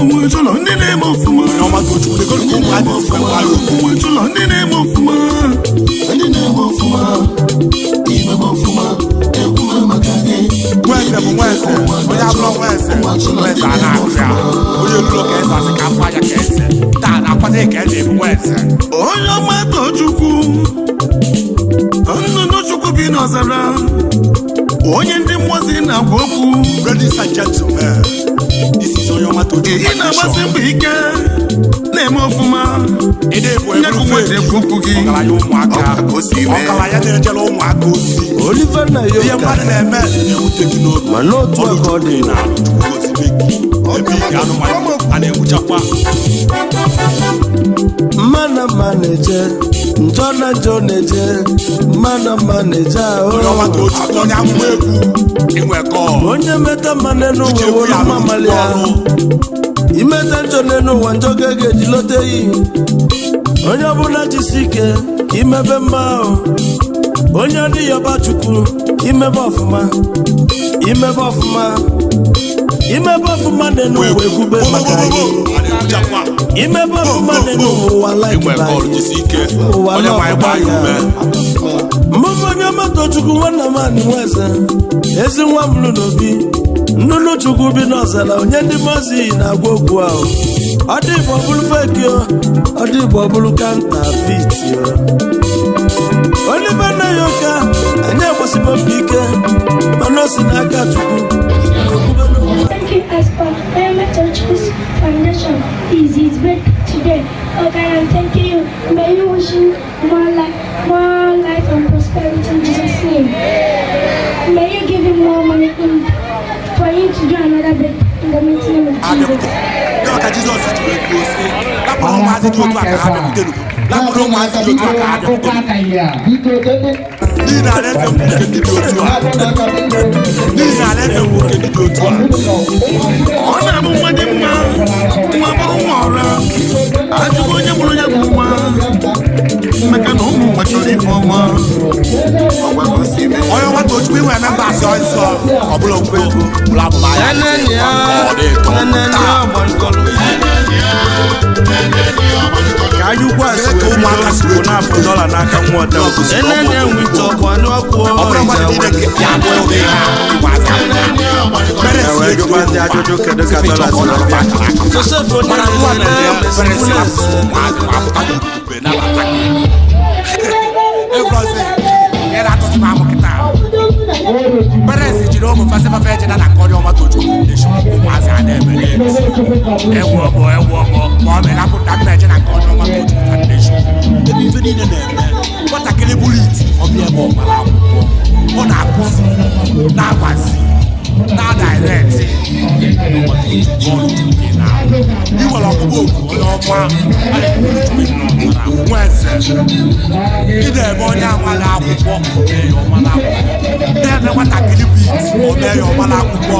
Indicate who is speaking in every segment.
Speaker 1: Uwechulo ndị na-eme ọfụma.
Speaker 2: Onyeoma Tochukwu the good people at this time.
Speaker 1: Uwechulo ndị na-eme ọfụma. Ndị na-eme ọfụma. Ime ọfụma. Ekwume maka gị.
Speaker 2: Nweze bụ nweze. Onye abụrụ nweze. Nweze a na-akụ ya. Onye lụrụ ka eze asị ka afọ anya ka eze. Taa na-akwata ka eze bụ nweze.
Speaker 1: Onyeoma Tochukwu. Nnụnụ Chukwu bi n'ọzara. Onye ndị mmụọzi na-agwa okwu.
Speaker 2: Ladies and gentlemen, this is Onyeoma Tochukwu.
Speaker 1: Ị na-agbasi mbọ ike na-eme ọfụma.
Speaker 2: Ọgaranya ụmụaka ọgaranya na-ejere ụmụaka ozi.
Speaker 3: Oliver na
Speaker 2: Ihe
Speaker 3: yoga
Speaker 2: mmadụ na-eme na-ewute gị n'obi.
Speaker 3: ma n'otu aka ọ dị
Speaker 2: na Chukwu gozibe gị. Ebe ị ga-anụmanụ a na-enwuchakwa.
Speaker 3: mmana mma na-eje njọ na njọ na-eje mmana mma na-eje ahụ
Speaker 2: Onyeoma Tochukwu onye amụma egwu inwekọ
Speaker 3: onye meta mma n'ụwa were mma mali ya imeta njọ n'ụwa njọ ga-eji lote yi onye ọbụla jisi ike ka imebe mma ahụ onye adịghị ọba Chukwu imebe ọfụma imebe ọfụma imebe ọfụma n'ụwa ekwube maka gị imebe ọfụma n'ụwa laikba ụwa n'ọfụma ya mmụbụ Onyeoma Tochukwu nwanna m anị nweze ezi nwa m lụ n'obi nnụnụ Chukwu bi n'ọzara onye ndị mozi na-agwa okwu ahụ ọ dị Igbo bụrụ feki ọ dị Igbo bụrụ kanta fiti Oliver na yoga anyị agbasibo mba ike mana o si n'aka Chukwu.
Speaker 4: Thank you as for Onyeoma Tochukwu's foundation is his birthday today. Okay, I'm thanking you. May you wish him more life and prosperity in Jesus' name. May you give him more money for him to do another birthday in the mighty name of Jesus.
Speaker 2: Ka Jizọs ji wee kwuo sị, lapụrụ ụmụazị dị otu a ka ha bịakwutere m. Lapụrụ ụmụazị dị otu a ka ha bịakwutere m. N'ihi na alaeze m bụ nke ndị dị otu a. N'ihi na alaeze m bụ nke ndị dị otu a.
Speaker 1: Ọ na-abụ nwa dị mma. Nwa bụrụ nwa ọra. Ajụbụ onye mụrụ ya bụ nwa. Maka na ụmụ nwa chọrọ ife ọma.
Speaker 2: Onyeoma Tochukwu inwe memba asị ọsọ ọ bụla okwu ego bụla abụba ya
Speaker 3: ka anyị ugwu asị wee
Speaker 2: ụmụaka si wee
Speaker 3: n'afọ dọla n'aka nwa ọda enene nwite ọkụ anụ ọkụ wee jụkwazi ajụjụ kedu ka dọla si na-abịa Joseph
Speaker 2: parents jiri ụmụ fasifa fejeda na nke Onyeoma Tochukwu Foundation ụmụazị a na-emere ewu ọbọ ma ọ melapụta mmeje na nke Onyeoma Tochukwu Foundation ebe ife niile na-eme nwatakịrị bụrụ iti ọbịa ebe ọgbara akwụkwọ ọ na-akụzi na-agbazi na-adaireti iwere ọkpụkpọ oku onye ọma nweze ị na-eme onye amala akwụkwọ na-eme nwatakịrị bụ iti omee ya ọmala akwụkwọ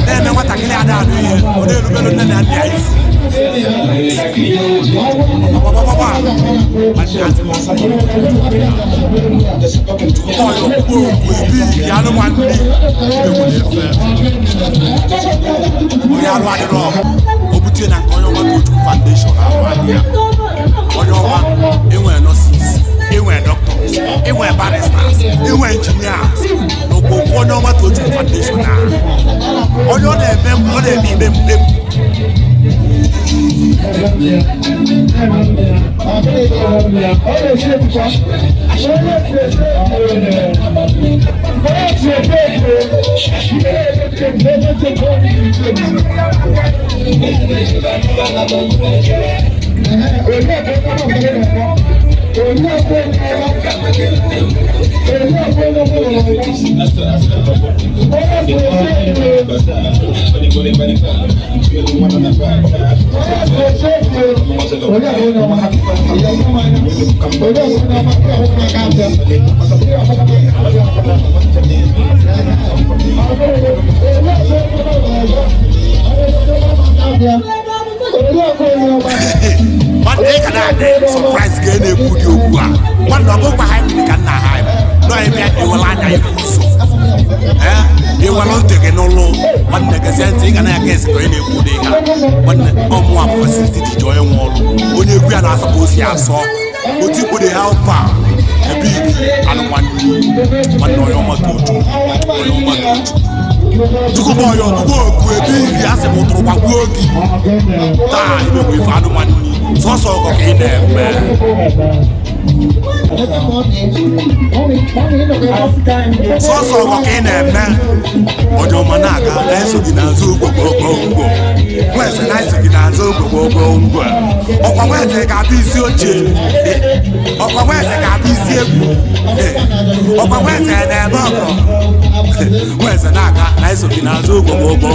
Speaker 2: na-eme nwatakịrị ada anụ ihe ọ na-erubere nne na nna ya isi onye alụ adịrọ o butie na nke Onyeoma Tochukwu Foundation Onyeoma enwere nurses enwere doctors enwere baristas enwere engineers n'okpokwu Onyeoma Tochukwu Foundation onye ọ na-eme ikpe mkpegbu surprise ga na-ekwu dị okwu a nwanne ọ bụkwa ha dị ka nna ha nọ ebe ewela anya ifu ụzọ ewela ntị gị n'ụlọ nwanne gị gezie ntị ị ga na-aga esi ka onye na-ekwu ụdị ha nwanne ọmụwa bụ fasiliti dị jọ enwe ọrụ onye egwu ya na-asọ ka o si asọ otu ikpo dị helpa ebe igi anụ nwanne Onyeoma Tochukwu Chukwuba ọya ọgbụgbọ oku ebe igi asị m ụtụrụ gbagbuo gị taa imegbe ife anụ nwanne sọsọ ọkọ ka ị na-eme sọsọ ọkọ ka ị na-eme Onyeoma na-aga na-eso gị n'azụ ogwogwogwo nweze na-eso gị n'azụ ogwogwogwo ọkwa nweze ga-abụ isi oche ọkwa nweze ga-abụ isi egwu ọkwa nweze na-eme ọkọ nweze na-aga na-eso gị n'azụ ogwogwogwo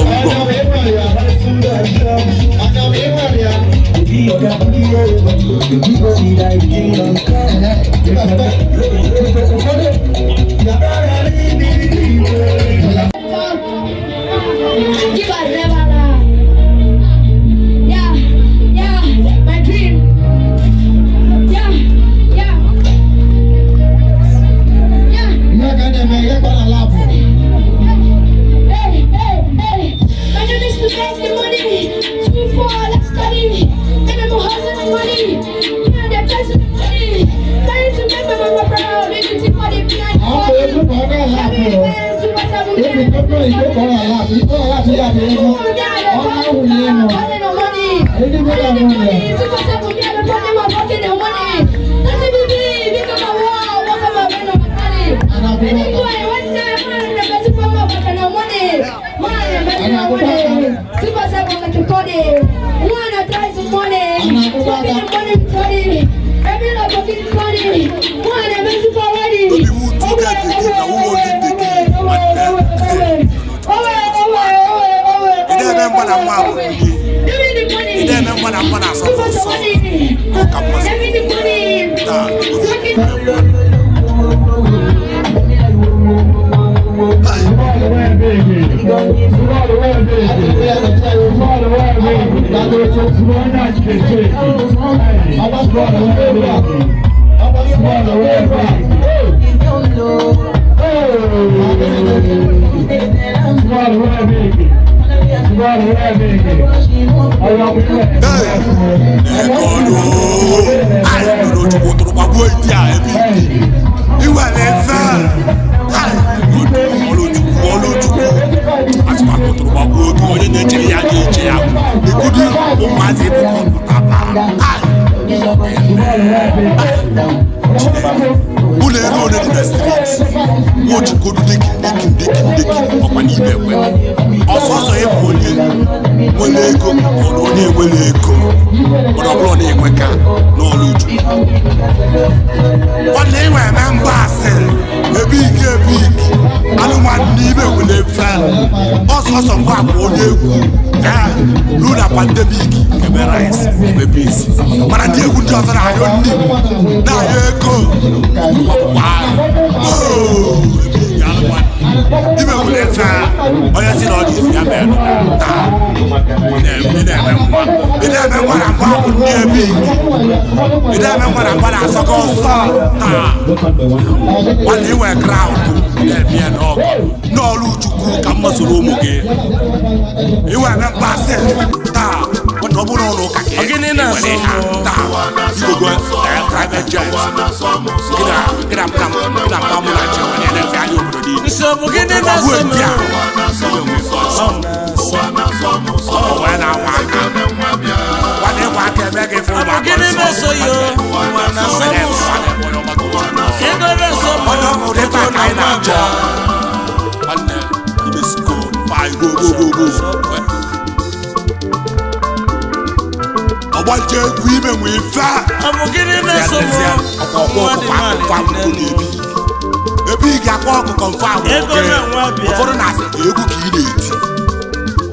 Speaker 2: ụfọdụ na-asị egwu ka ị na-eti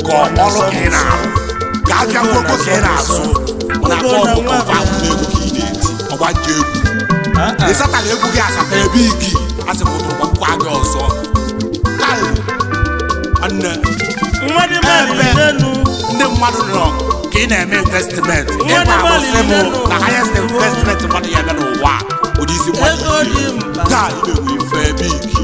Speaker 2: ka ọrụ ka ị na-arụ ka abịa ngwogwo ka ị na-asụ na akọ ọkụkọ ahụ na egwu ka ị na-eti ọgbaje egwu ịsatala egwu gị asata ebe igi asịpụtụ gbakwa gị ọzọ nne ndị mmadụ nọ ka ị na-eme investment ịgba arụsị m na highest investment mmadụ ya bịa n'ụwa ụdị isi mmadụ taa imewe ife ebe igi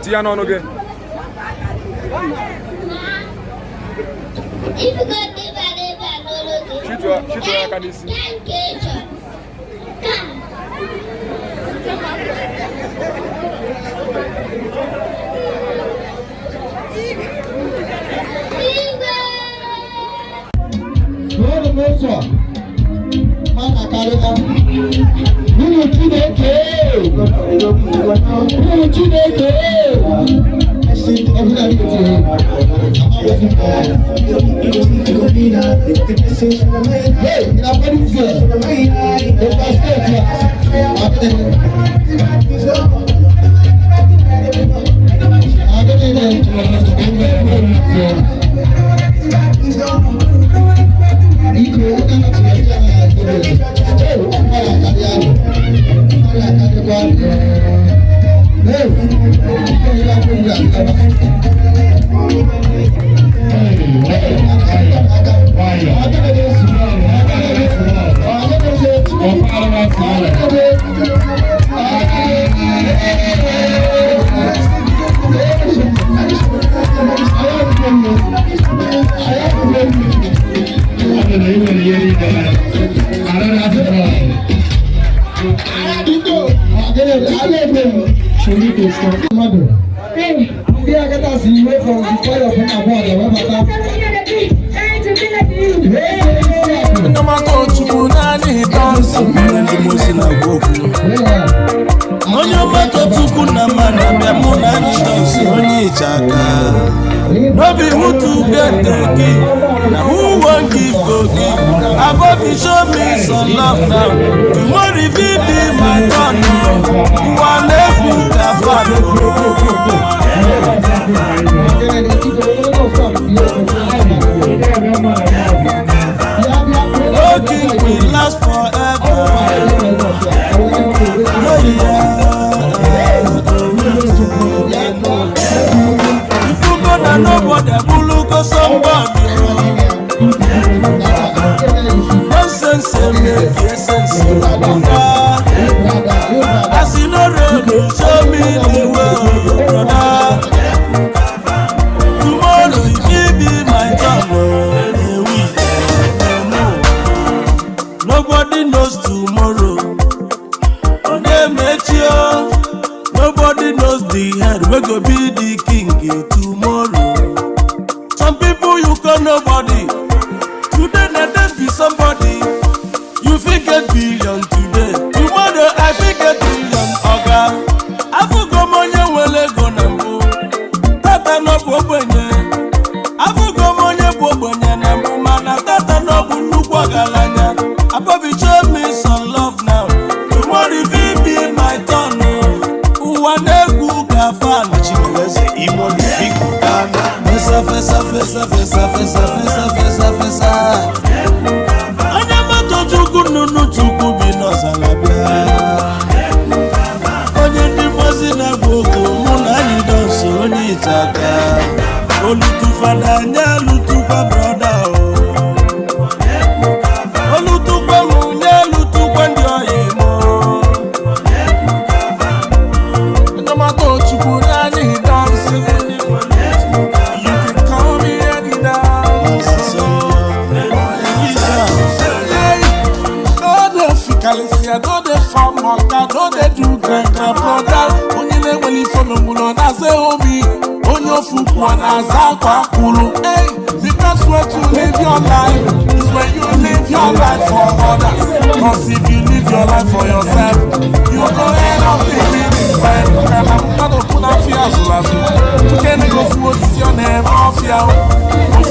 Speaker 5: Tia no ge. Shoot your kanisi.
Speaker 3: Onyeoma Tochukwu nani dance ndị mozi na gboku Onyeoma Tochukwu na mana bịa mụ na anyị dance onye ịchaka no be who to get the gift na who wan give go give Abobi show me some love now tomorrow if it be my turn ụwa na-ekwu ka no king will last forever. If you go na nobody, will go somebody. Nonsense make sense. As you know road, show me the way, brother. Tomorrow it will be my turn. Nobody knows tomorrow. Nobody knows the head. We go be the king tomorrow. Some people you call nobody. Today let them be somebody. You think get billion today. Tomorrow I think get billion. Oga, I forgot money when I go nambu. Tata no bobenye. I forgot money bobenye nambu. Mana tata no bulu kwa galanya. Abobi show me some love now. Tomorrow if it be my turn, uwanegu gafana. Chimweze imo ni biku kanda. Fesa fesa fesa fesa fesa fesa fesa fesa. Onyeoma Tochukwu nunu chukwu bi n'ọzalabịa. Onye ndị mozi na gboko mụ na anyị dọnso onye ịchaka. Olutufa n'anya lutukwa broda o. Olutukwa munye lutukwa ndị oyimo. Onyeoma Tochukwu n'anyị dansi. You can call me any dance. No dey fikalisia, no dey famoka, no dey do grenga broda. Onye na-enweli fọnụ mụlọ na-aza obi. Onye ofukwu na-aza akwa kwuru. The best way to live your life is when you live your life for others. Cause if you live
Speaker 2: live your life for yourself. You go end up living in bed. And I'm not put a fear as well. You can't go for your name off your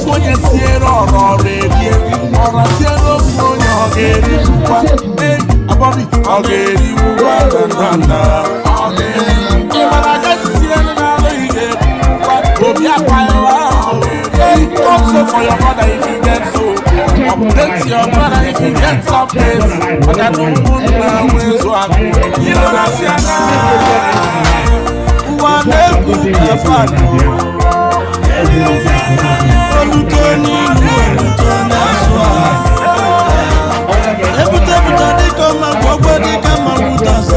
Speaker 2: phone. You see it all already. Or I see it all for your game. Hey, Bobby, I'll get you one and I'll get you. But I just see it now. Go be a pilot. Hey, come so for your mother if you get so. Update your brother if you get some place. But I don't want to ways one. You know that's your name. One day good to find. Olutoni, everybody come and go, everybody come and put us.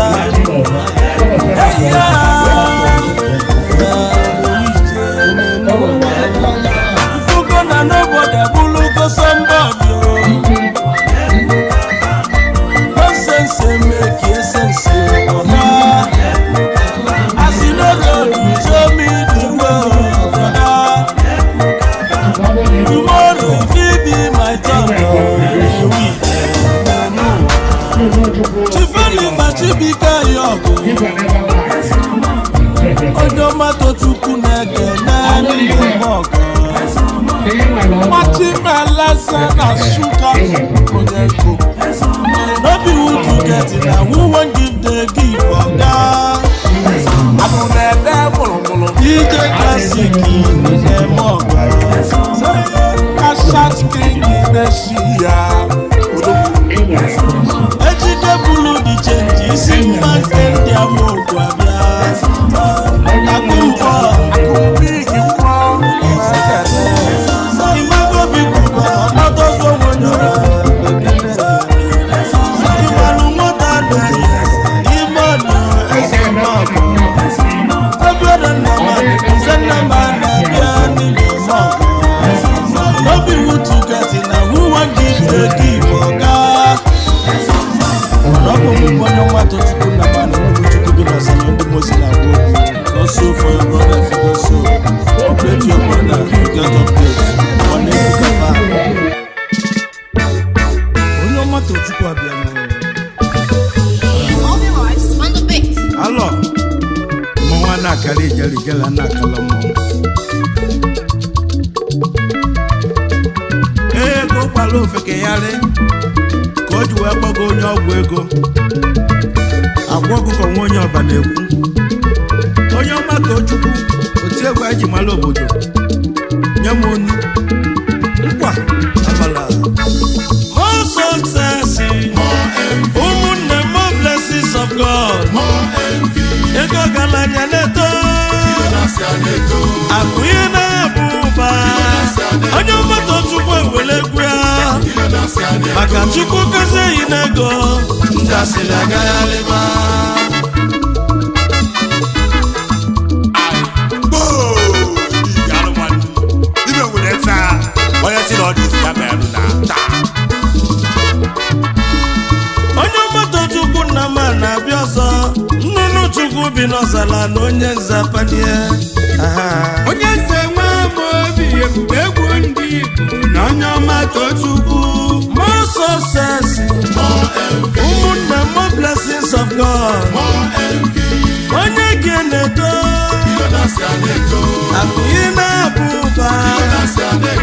Speaker 2: Onyeoma Tochukwu na-egene n'ihu mọgọ. Machimeleze na sugar onye go. No be who to get it na who wan give the gift oga. Abunede mulumulu. DJ Classic n'ime mọgọ. Kashat King n'eshia. Ejide bulu di change isi mma nke ndị amogwa bịa. Onyeoma Tochukwu na man Chukwu bi na sana ndị mozi na go. Also for your brother if you go so. Update your brother if you get update. One day you can find. Onyeoma Tochukwu abịa na.
Speaker 6: All the voice on the beat.
Speaker 3: Hello. Mwa na kali jali gela na kala mo. Go palo feke yale. Ko ju we gbogo onye ọgwụ ego. Agwa ọkụkọ nwa onye ọba na-ekwu. Onyeoma Tochukwu oti egwu eji mara obodo. Nye m onu nkwa abala. More success, ụmụnne more blessings of God. Ego galanya neto. Akụ ihe na-abụ ụba. Onyeoma Tochukwu ewele egwu ya. Maka Chukwu gozie yi n'ego. Ndị asịrị agaghị alịba. Onyeoma Tochukwu nna m na-abịa ọzọ. Nnụnụ Chukwu bi n'ọzala na onye nzapanie.
Speaker 7: Onye nze nwe ama obi ebube egwu ndị Igbo na Onyeoma Tochukwu.
Speaker 3: More success, ụmụnne more blessings of God. Onye gị na-edo. Akụ ị na-abụ ụba.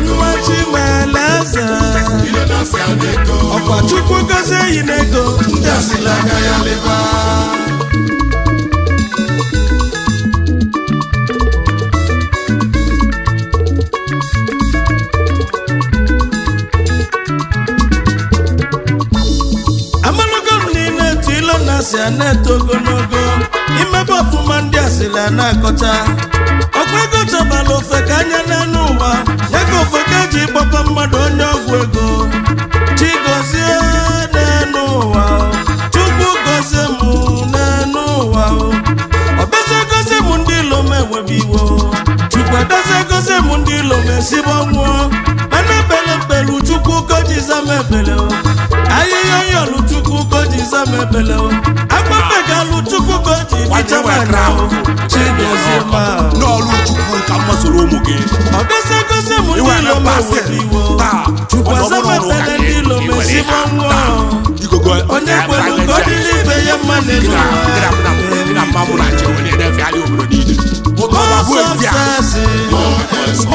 Speaker 3: Nwa Chimeleze. Ọkwa Chukwu gozie yi n'ego. Ndị asịrị agaghị alịba. Si aneto ogologo imebe ọfụma ndị asịrị a na-akọcha ọkwa ego chọbala ofe ka anya n'elu ụwa ya ka ofe ka eji gbapa mmadụ onye ọgwụ ego. Chigozie n'elu ụwa, Chukwu gozie m n'elu ụwa. Ọbịazie gozie m ndị ilo m ewebe iwo. Chukwu edozie gozie m ndị ilo m esibe ọnwụọ. Mana ebele mpelu Chukwu gojiza m ebele. Ahịhịa yọlụ Chukwu gojiza m ebele. Agbapegalụ Chukwu goji dịcha mana. Chigozie ma
Speaker 2: n'ọlụ Chukwu ka mmasoro ụmụ gị.
Speaker 3: Ọbịazie gozie m ndị ilo m ewebe iwo. Chukwu aza m ebele ndị ilo m esibe ọnwụọ. Onye kwelu godili ibe ya mmanụ
Speaker 2: na mmanwụ na nche onye na-efe alị obodo niile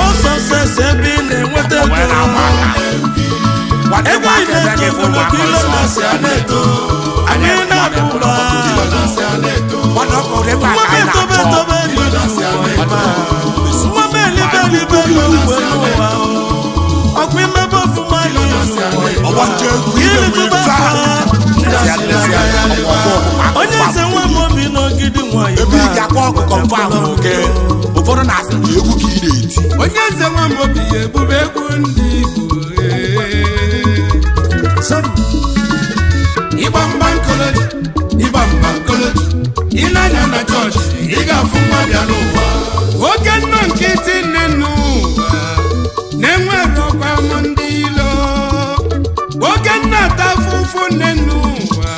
Speaker 3: ọsọsọsọ ebe ị na-enweta ego ebe ị na-eto ogologo ilo na-asị a na-eto anyị na-abụ ụba nwa m etobe etobe nwa m elibe elibe n'ogwe n'ụwa ọkwa imebe ọfụma ilitụba onye eze nwa m obi n'ogidi nwanyị
Speaker 2: ebe ị ga-akpọ ọkụkọ mfe ahụ oke ụfọdụ na-asị na egwu ka ị na-eti
Speaker 7: onye eze nwa m obi ya ebube egwu ndị Igbo ịgba mba nkoloji ịnanya na chọọchị ị ga-afụ mmadụ ya n'ụwa oge nnọ nkịtị nne n'ụwa na-enwere ọkwa m ndị ilo oge nna ata afụfụ nne n'ụwa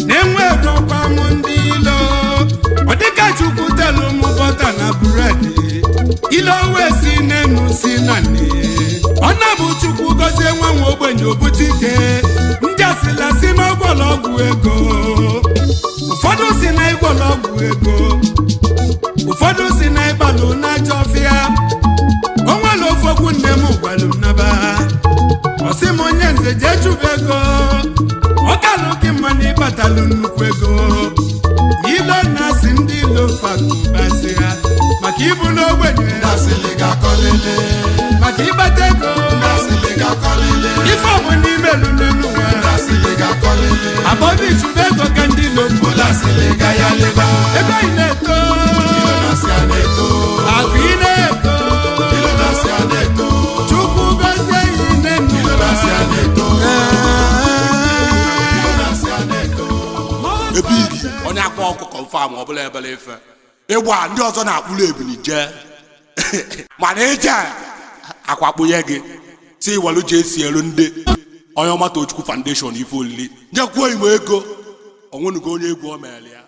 Speaker 7: na-enwere ọkwa m ndị ilo ọ dịka Chukwu telu m bọta na bụredị ilo wee si n'enu si na nne ọ na-bụ Chukwu gọzie nwa nwa ogbenye obute ike ndị asịla si n'ọgwọlọgwụ ego ụfọdụ si na ịgwọlọgwụ ego ụfọdụ si na ịgbalụ n'ajọ ọfịa o nwere ofe okwu nne m gwalụ m naba ọ sị m onye nze jee chụba ego ọ kalụ gị mma na ịbatalụ nnukwu ego ilo na-asị ndị ilo fakụbasị ha maka ibu n'ogbenye maka ịbata ego ife ọbụ n'ime lụlụ n'ụwa abọdụ ichụba ego ka ndị ilo mbola ego ị na-eto akụ ị na-eto Chukwu gọzie ihe
Speaker 2: ebigi onye akpọ ọkụkọ mfe ma ọ bụla ebele ife ịgba ndị ọzọ na-akpụrụ ebili jee mana ije akwakpunye gị si iwelu ji esi elu ndị Onyeoma Tochukwu Foundation ife olili nyekwuo imo ego onwenugo onye egwu o meela ya